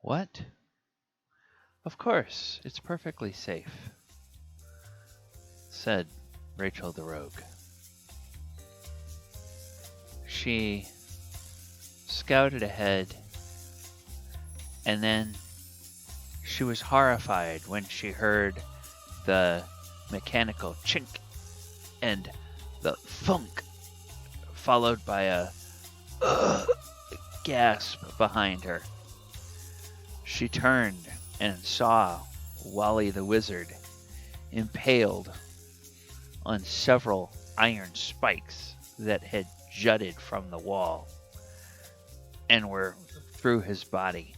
What? Of course, it's perfectly safe, said Rachel the rogue. She scouted ahead, and then she was horrified when she heard the mechanical chink and the thunk, followed by a gasp behind her. She turned and saw Wally the wizard impaled on several iron spikes that had jutted from the wall and were through his body.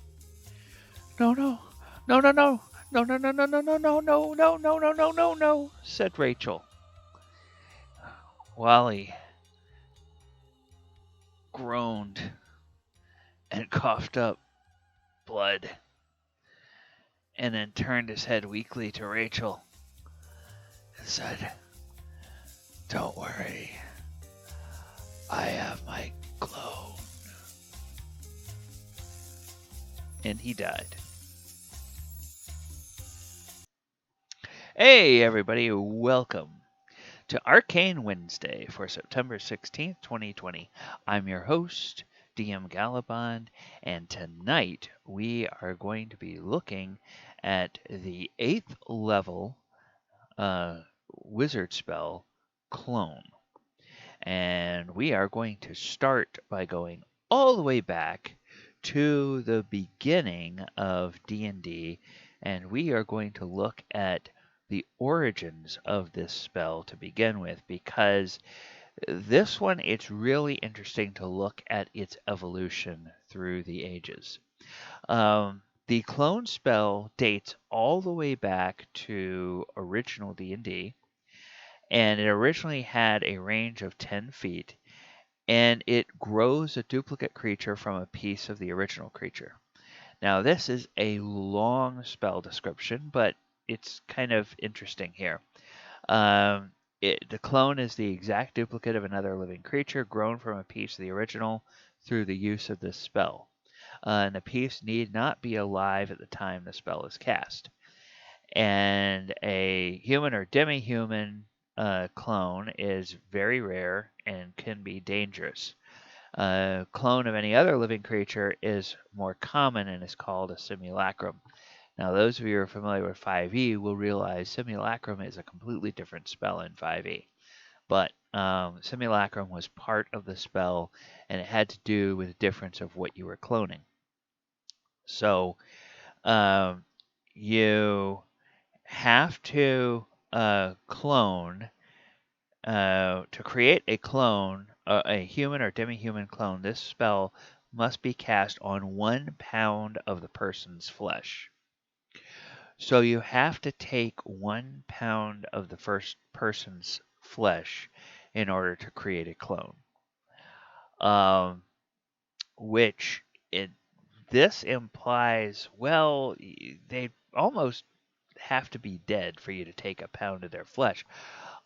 No, no, no, no, no, no, no, no, no, no, no, no, no, no, no, no, no, no, no, said Rachel. Wally groaned and coughed up blood and then turned his head weakly to Rachel and said, "Don't worry, I have my clone." And he died. Hey, everybody, welcome to Arcane Wednesday for September 16th, 2020. I'm your host, DM Gallibond, and tonight we are going to be looking at the 8th level wizard spell, Clone. And we are going to start by going all the way back to the beginning of D&D, and we are going to look at the origins of this spell to begin with, because this one, it's really interesting to look at its evolution through the ages. The clone spell dates all the way back to original D&D, and it originally had a range of 10 feet, and it grows a duplicate creature from a piece of the original creature. Now, this is a long spell description, but it's kind of interesting here. The clone is the exact duplicate of another living creature grown from a piece of the original through the use of this spell. And the piece need not be alive at the time the spell is cast. And a human or demi-human clone is very rare and can be dangerous. A clone of any other living creature is more common and is called a simulacrum. Now, those of you who are familiar with 5e will realize simulacrum is a completely different spell in 5e. But simulacrum was part of the spell, and it had to do with the difference of what you were cloning. So you have to clone, to create a clone, a human or demi-human clone. This spell must be cast on 1 pound of the person's flesh. So you have to take 1 pound of the first person's flesh in order to create a clone. Which this implies, well, they almost have to be dead for you to take a pound of their flesh,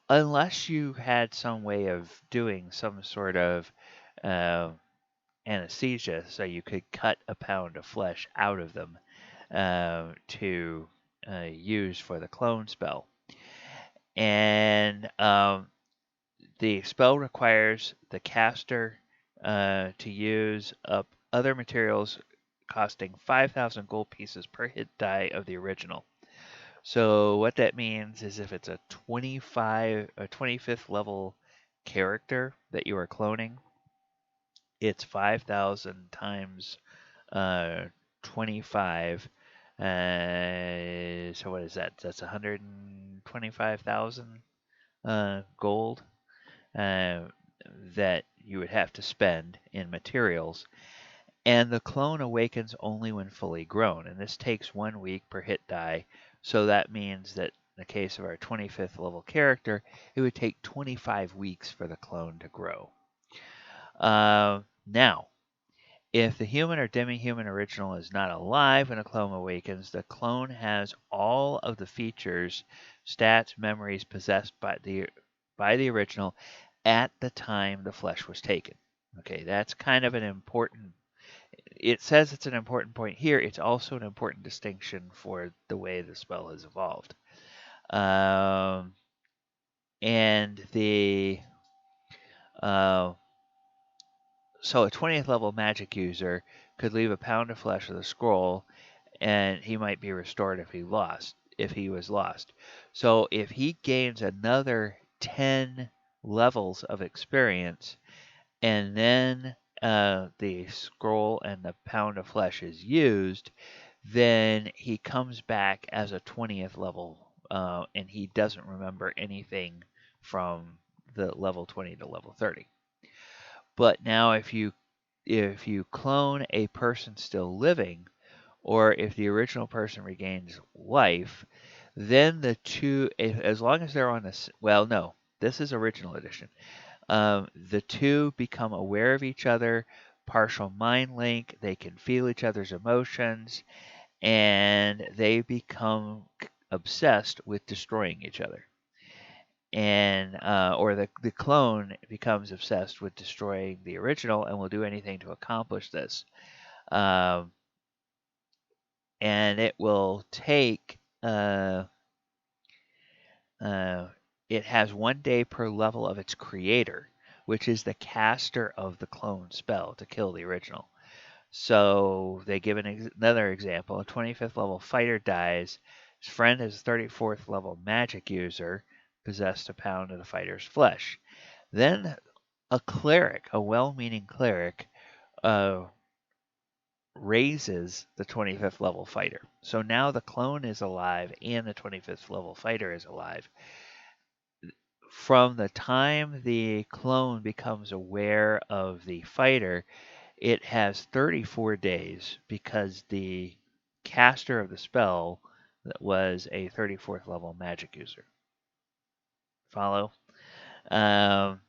unless you had some way of doing some sort of anesthesia, so you could cut a pound of flesh out of them to use for the clone spell. And the spell requires the caster to use up other materials costing 5,000 gold pieces per hit die of the original. So what that means is if it's a 25th level character that you are cloning, it's 5,000 times 25. So what is that? That's 125,000 gold that you would have to spend in materials. And the clone awakens only when fully grown, and this takes 1 week per hit die. So that means that in the case of our 25th level character, it would take 25 weeks for the clone to grow. Now, if the human or demi-human original is not alive when a clone awakens, the clone has all of the features, stats, memories possessed by the original at the time the flesh was taken. Okay, that's kind of an important it says it's an important point here. It's also an important distinction for the way the spell has evolved. And the so a 20th level magic user could leave a pound of flesh with a scroll, and he might be restored if he was lost. So if he gains another 10 levels of experience, and then the scroll and the pound of flesh is used, then he comes back as a 20th level, and he doesn't remember anything from the level 20 to level 30. But now if you clone a person still living, or if the original person regains life, then the two, as long as they're on this, well, no, this is original edition. The two become aware of each other, partial mind link, they can feel each other's emotions, and they become obsessed with destroying each other. And or the clone becomes obsessed with destroying the original and will do anything to accomplish this. Um, and it will take it has 1 day per level of its creator, which is the caster of the clone spell, to kill the original. So they give another example. A 25th level fighter dies. His friend is a 34th level magic user, possessed a pound of the fighter's flesh. Then a cleric, a well-meaning cleric, raises the 25th level fighter. So now the clone is alive and the 25th level fighter is alive. From the time the clone becomes aware of the fighter, it has 34 days because the caster of the spell was a 34th level magic user. Follow? Um,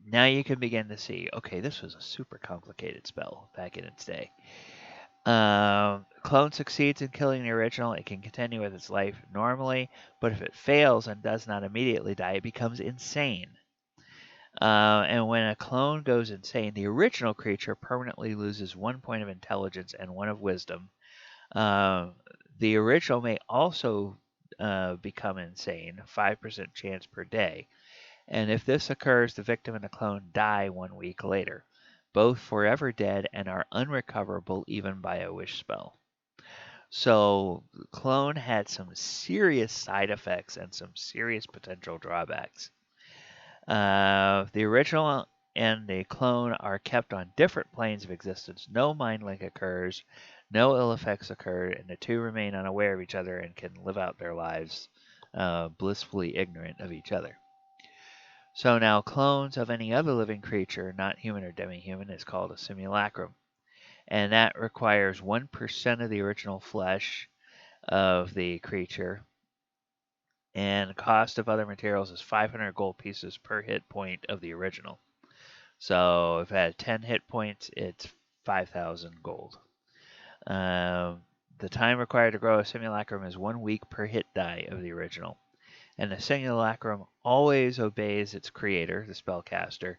Now you can begin to see, okay, this was a super complicated spell back in its day. Clone succeeds in killing the original, it can continue with its life normally, but if it fails and does not immediately die, it becomes insane. And when a clone goes insane, the original creature permanently loses 1 point of intelligence and 1 of wisdom. The original may also become insane, 5% chance per day. And if this occurs, the victim and the clone die 1 week later. Both forever dead and are unrecoverable even by a wish spell. So, clone had some serious side effects and some serious potential drawbacks. The original and the clone are kept on different planes of existence. No mind link occurs, no ill effects occur, and the two remain unaware of each other and can live out their lives blissfully ignorant of each other. So now clones of any other living creature, not human or demi-human, is called a simulacrum. And that requires 1% of the original flesh of the creature. And the cost of other materials is 500 gold pieces per hit point of the original. So if it had 10 hit points, it's 5,000 gold. The time required to grow a simulacrum is 1 week per hit die of the original. And the simulacrum always obeys its creator, the spellcaster,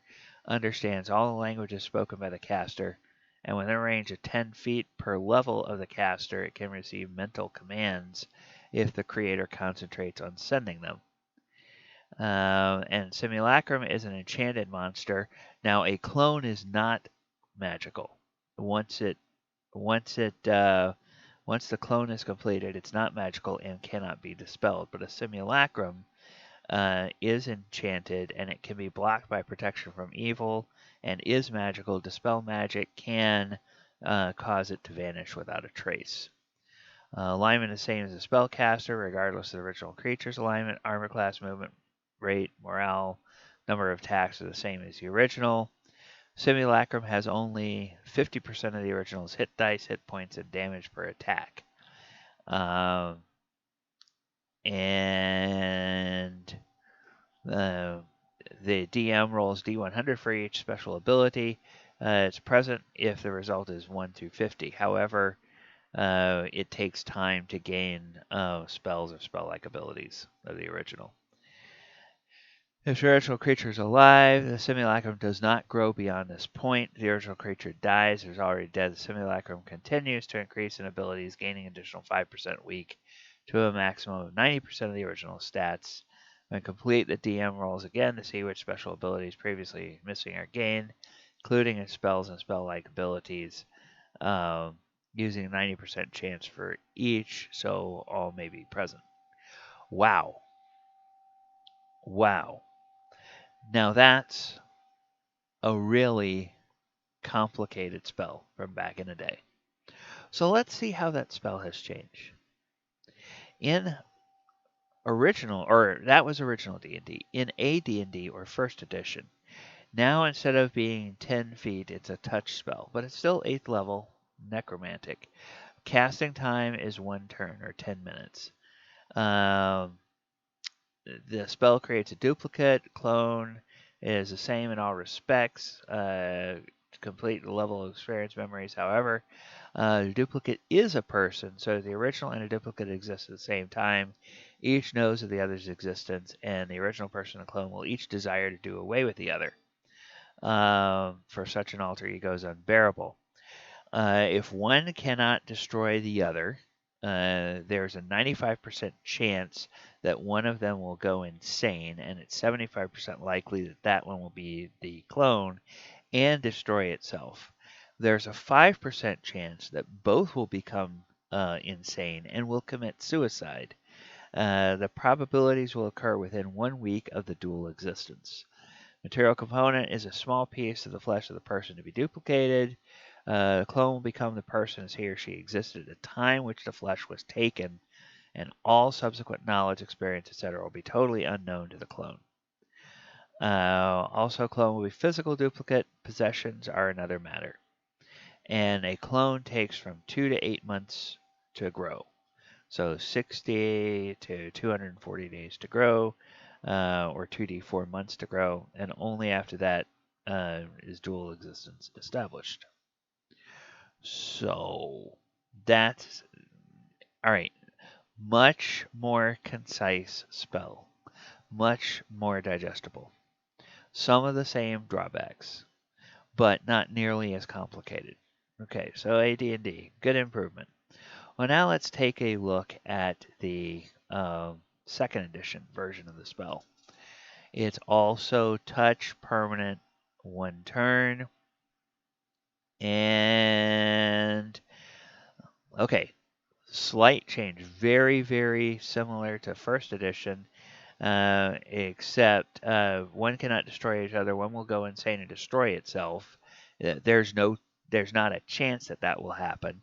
understands all the languages spoken by the caster, and within a range of 10 feet per level of the caster, it can receive mental commands if the creator concentrates on sending them. And simulacrum is an enchanted monster. Now, a clone is not magical. Once the clone is completed, it's not magical and cannot be dispelled. But a simulacrum is enchanted, and it can be blocked by protection from evil, and is magical. Dispel magic can cause it to vanish without a trace. Alignment is the same as a spellcaster, regardless of the original creature's alignment. Armor class, movement rate, morale, number of attacks are the same as the original. Simulacrum has only 50% of the original's hit dice, hit points, and damage per attack. And the DM rolls D100 for each special ability. It's present if the result is 1 through 50. However, it takes time to gain spells or spell-like abilities of the original. If the original creature is alive, the simulacrum does not grow beyond this point. The original creature dies or is already dead. The simulacrum continues to increase in abilities, gaining additional 5% weak to a maximum of 90% of the original stats. When complete, the DM rolls again to see which special abilities previously missing are gained, including its spells and spell-like abilities, using a 90% chance for each, so all may be present. Wow. Wow. Now that's a really complicated spell from back in the day. So let's see how that spell has changed. In original, or that was original D&D. In AD&D or first edition, now instead of being 10 feet, it's a touch spell, but it's still 8th level necromantic. Casting time is 1 turn or 10 minutes. The spell creates a duplicate. Clone is the same in all respects. Complete the level of experience memories. However, the duplicate is a person, so the original and a duplicate exist at the same time. Each knows of the other's existence, and the original person and clone will each desire to do away with the other. For such an alter ego is unbearable. If one cannot destroy the other, there's a 95% chance that one of them will go insane, and it's 75% likely that that one will be the clone and destroy itself. There's a 5% chance that both will become insane and will commit suicide. The probabilities will occur within 1 week of the dual existence. Material component is a small piece of the flesh of the person to be duplicated. The clone will become the person as he or she existed at the time which the flesh was taken, and all subsequent knowledge, experience, etc. will be totally unknown to the clone. Also, clone will be physical duplicate. Possessions are another matter. And a clone takes from 2 to 8 months to grow. So 60 to 240 days to grow, or 2d4 months to grow, and only after that is dual existence established. So that's all right. Much more concise spell, much more digestible. Some of the same drawbacks, but not nearly as complicated. Okay, so AD&D, good improvement. Well, now let's take a look at the second edition version of the spell. It's also touch permanent 1 turn. And okay, slight change. Very, very similar to first edition, except one cannot destroy each other. One will go insane and destroy itself. There's not a chance that that will happen.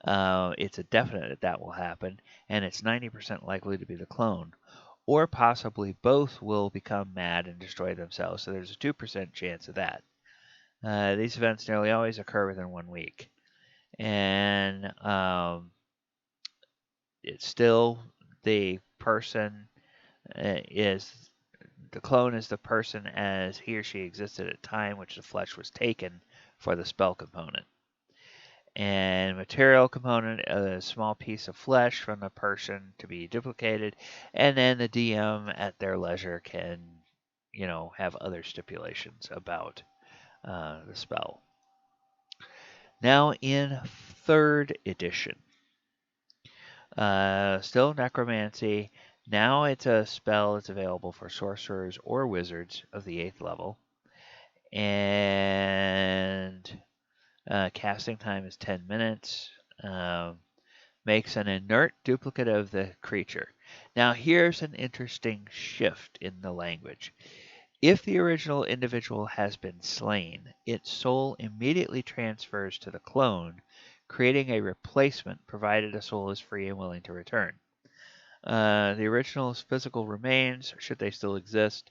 It's a definite that will happen, and it's 90% likely to be the clone. Or possibly both will become mad and destroy themselves, so there's a 2% chance of that. These events nearly always occur within 1 week. And it's still the person is the clone is the person as he or she existed at a time which the flesh was taken for the spell component. And material component, a small piece of flesh from the person to be duplicated, and then the DM at their leisure can, have other stipulations about the spell. Now in third edition, still necromancy. Now it's a spell that's available for sorcerers or wizards of the 8th level, and casting time is 10 minutes. Makes an inert duplicate of the creature. Now, here's an interesting shift in the language. If the original individual has been slain, its soul immediately transfers to the clone, creating a replacement provided a soul is free and willing to return. The original's physical remains, should they still exist,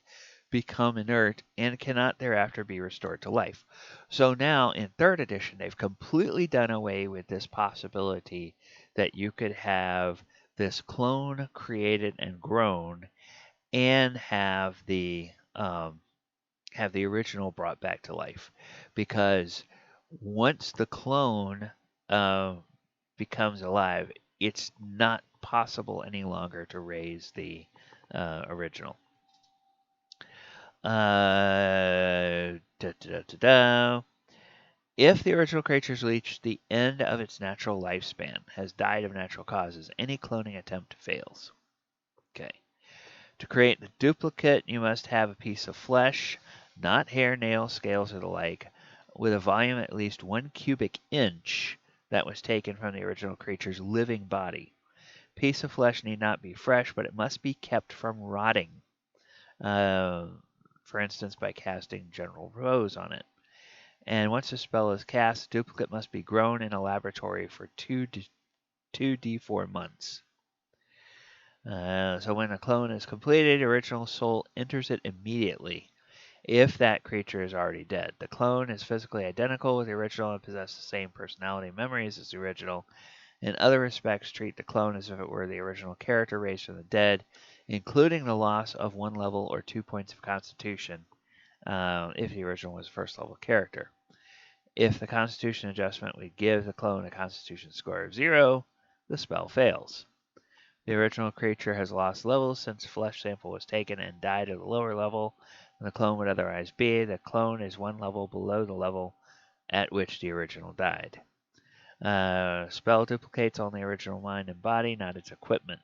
become inert and cannot thereafter be restored to life. So now in third edition, they've completely done away with this possibility that you could have this clone created and grown and have the original brought back to life, because once the clone becomes alive, it's not possible any longer to raise the original. Da, da, da, da. If the original creature's reached the end of its natural lifespan, has died of natural causes, any cloning attempt fails. Okay. To create the duplicate, you must have a piece of flesh, not hair, nails, scales, or the like, with a volume at least 1 cubic inch that was taken from the original creature's living body. Piece of flesh need not be fresh, but it must be kept from rotting. For instance, by casting general rose on it. And once the spell is cast, the duplicate must be grown in a laboratory for 2d4 months. So when a clone is completed, the original soul enters it immediately, if that creature is already dead. The clone is physically identical with the original and possesses the same personality and memories as the original. In other respects, treat the clone as if it were the original character raised from the dead, including the loss of 1 level or 2 points of constitution, if the original was a first level character. If the constitution adjustment would give the clone a constitution score of 0, the spell fails. The original creature has lost levels since the flesh sample was taken and died at a lower level than the clone would otherwise be. The clone is 1 level below the level at which the original died. Spell duplicates only original mind and body, not its equipment.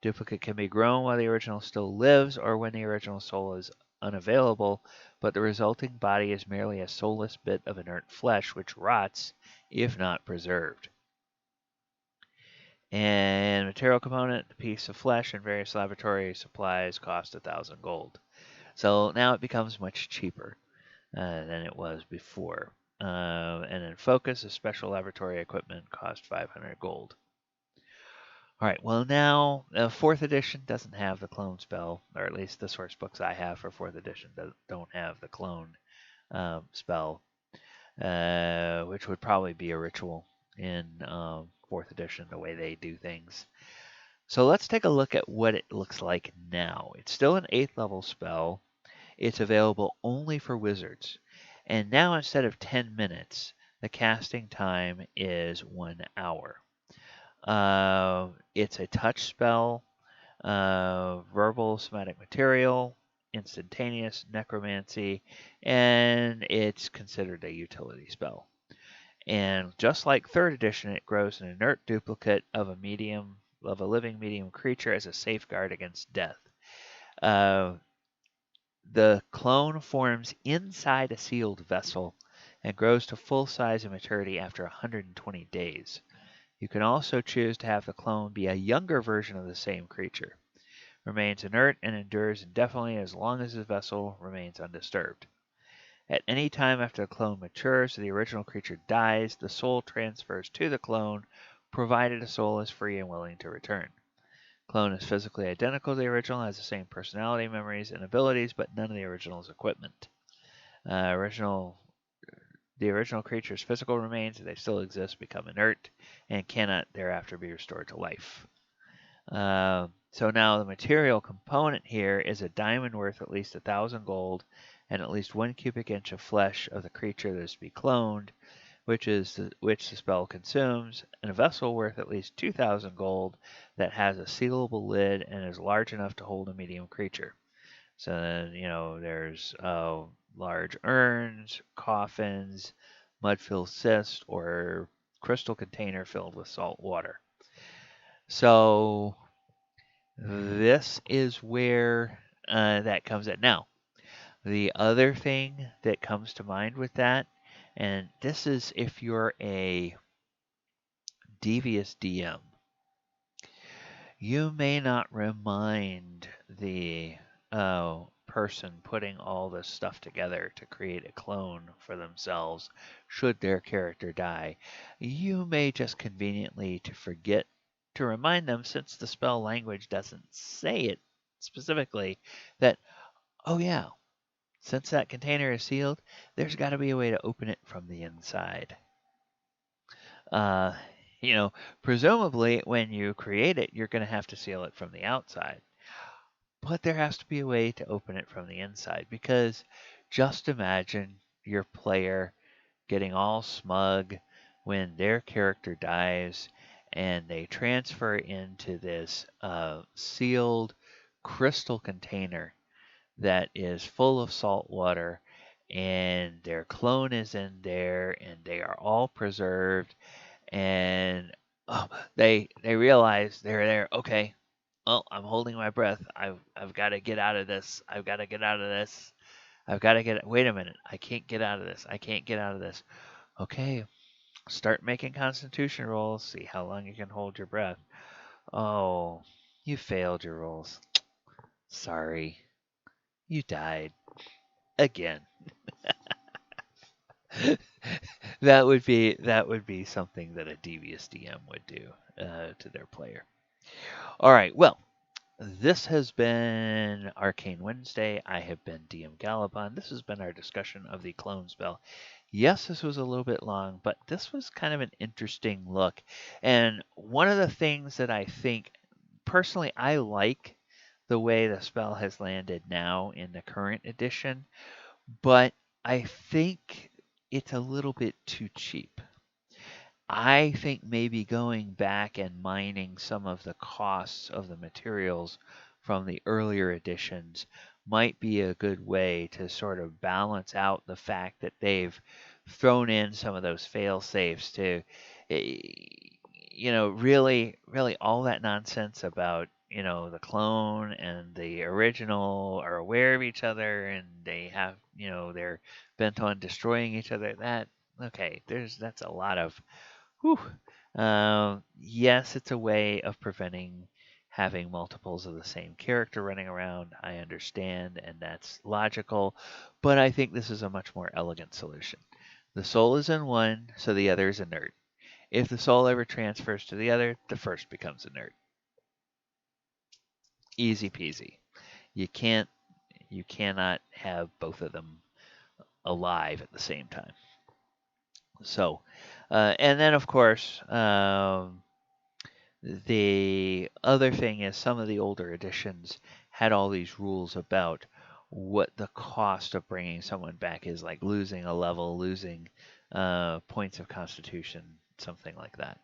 Duplicate can be grown while the original still lives or when the original soul is unavailable, but the resulting body is merely a soulless bit of inert flesh which rots if not preserved. And material component, the piece of flesh and various laboratory supplies cost 1,000 gold. So now it becomes much cheaper than it was before. And in focus, the special laboratory equipment cost 500 gold. All right, well now, 4th edition doesn't have the clone spell, or at least the source books I have for 4th edition don't have the clone spell, which would probably be a ritual in 4th edition, the way they do things. So let's take a look at what it looks like now. It's still an 8th level spell. It's available only for wizards. And now instead of 10 minutes, the casting time is 1 hour. It's a touch spell, verbal somatic material, instantaneous necromancy, and it's considered a utility spell. And just like 3rd edition, it grows an inert duplicate of a living medium creature as a safeguard against death. The clone forms inside a sealed vessel and grows to full size and maturity after 120 days. You can also choose to have the clone be a younger version of the same creature. Remains inert and endures indefinitely as long as the vessel remains undisturbed. At any time after the clone matures, the original creature dies, the soul transfers to the clone, provided the soul is free and willing to return. Clone is physically identical to the original, has the same personality, memories, and abilities, but none of the original's equipment. The original creature's physical remains, if they still exist, become inert and cannot thereafter be restored to life. So now the material component here is a diamond worth at least 1,000 gold and at least 1 cubic inch of flesh of the creature that is to be cloned, which the spell consumes, and a vessel worth at least 2,000 gold that has a sealable lid and is large enough to hold a medium creature. So then, there's large urns, coffins, mud-filled cyst, or crystal container filled with salt water. So this is where that comes at. Now, the other thing that comes to mind with that, and this is if you're a devious DM, you may not remind the person putting all this stuff together to create a clone for themselves should their character die. You may just conveniently to forget to remind them, since the spell language doesn't say it specifically, that, oh yeah, since that container is sealed, there's got to be a way to open it from the inside. Presumably when you create it, you're going to have to seal it from the outside. But there has to be a way to open it from the inside, because just imagine your player getting all smug when their character dies and they transfer into this sealed crystal container that is full of salt water, and their clone is in there, and they are all preserved, and oh, they realize they're there. Okay, well, I'm holding my breath. I've got to get out of this. I've got to get out of this. I've got to get. Wait a minute. I can't get out of this. I can't get out of this. Okay, start making constitution rolls. See how long you can hold your breath. Oh, you failed your rolls. Sorry, you died again. That would be something that a devious DM would do to their player. All right. Well, this has been Arcane Wednesday. I have been DM Gallibond. This has been our discussion of the clone spell. Yes, this was a little bit long, but this was kind of an interesting look. And one of the things that I think personally I like the way the spell has landed now in the current edition, but I think it's a little bit too cheap. I think maybe going back and mining some of the costs of the materials from the earlier editions might be a good way to sort of balance out the fact that they've thrown in some of those fail safes to, eh, really all that nonsense about, the clone and the original are aware of each other and they have, they're bent on destroying each other. Okay, that's a lot of. Whew. Yes, it's a way of preventing having multiples of the same character running around. I understand, and that's logical, but I think this is a much more elegant solution. The soul is in one, so the other is inert. If the soul ever transfers to the other, the first becomes inert. Easy peasy. You can't, you cannot have both of them alive at the same time. So, and then of course, the other thing is some of the older editions had all these rules about what the cost of bringing someone back is, like losing a level, losing points of constitution, something like that.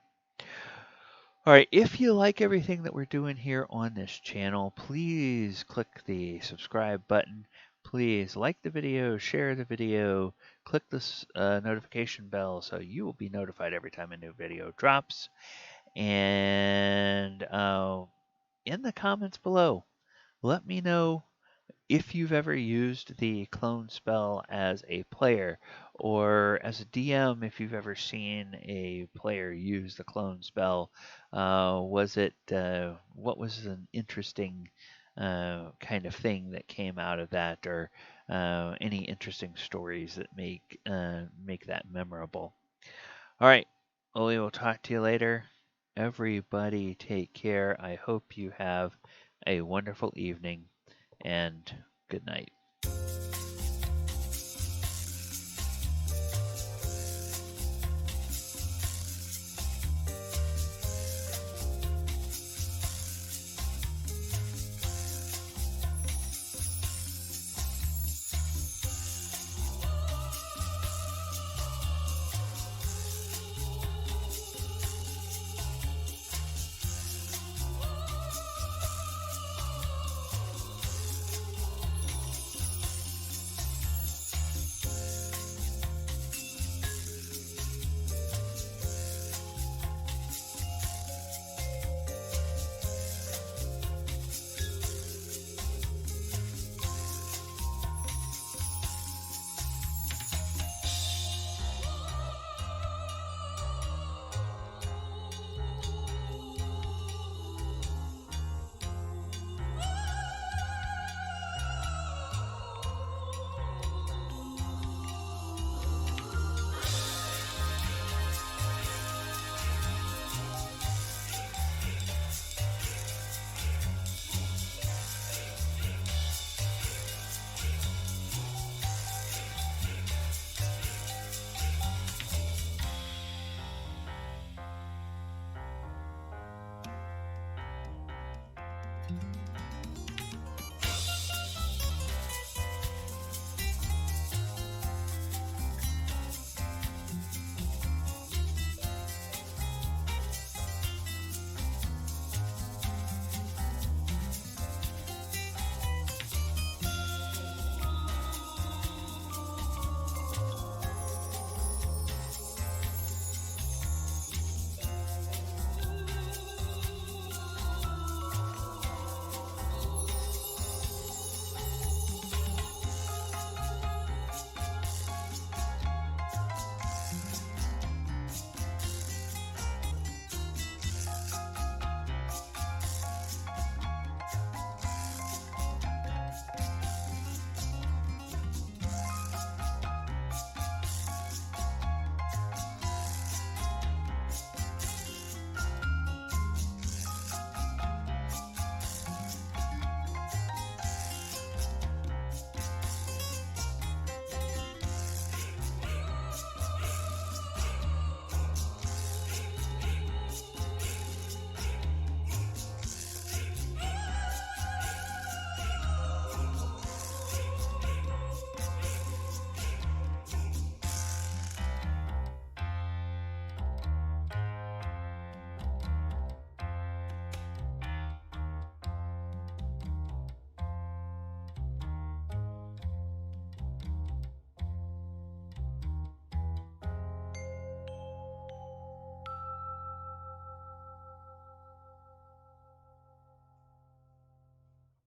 All right, if you like everything that we're doing here on this channel, please click the subscribe button. Please like the video, share the video, click this notification bell so you will be notified every time a new video drops. And in the comments below, let me know if you've ever used the clone spell as a player, or as a DM, if you've ever seen a player use the clone spell. What was an interesting kind of thing that came out of that, or any interesting stories that make that memorable? All right. Well, we will talk to you later. Everybody take care. I hope you have a wonderful evening and good night.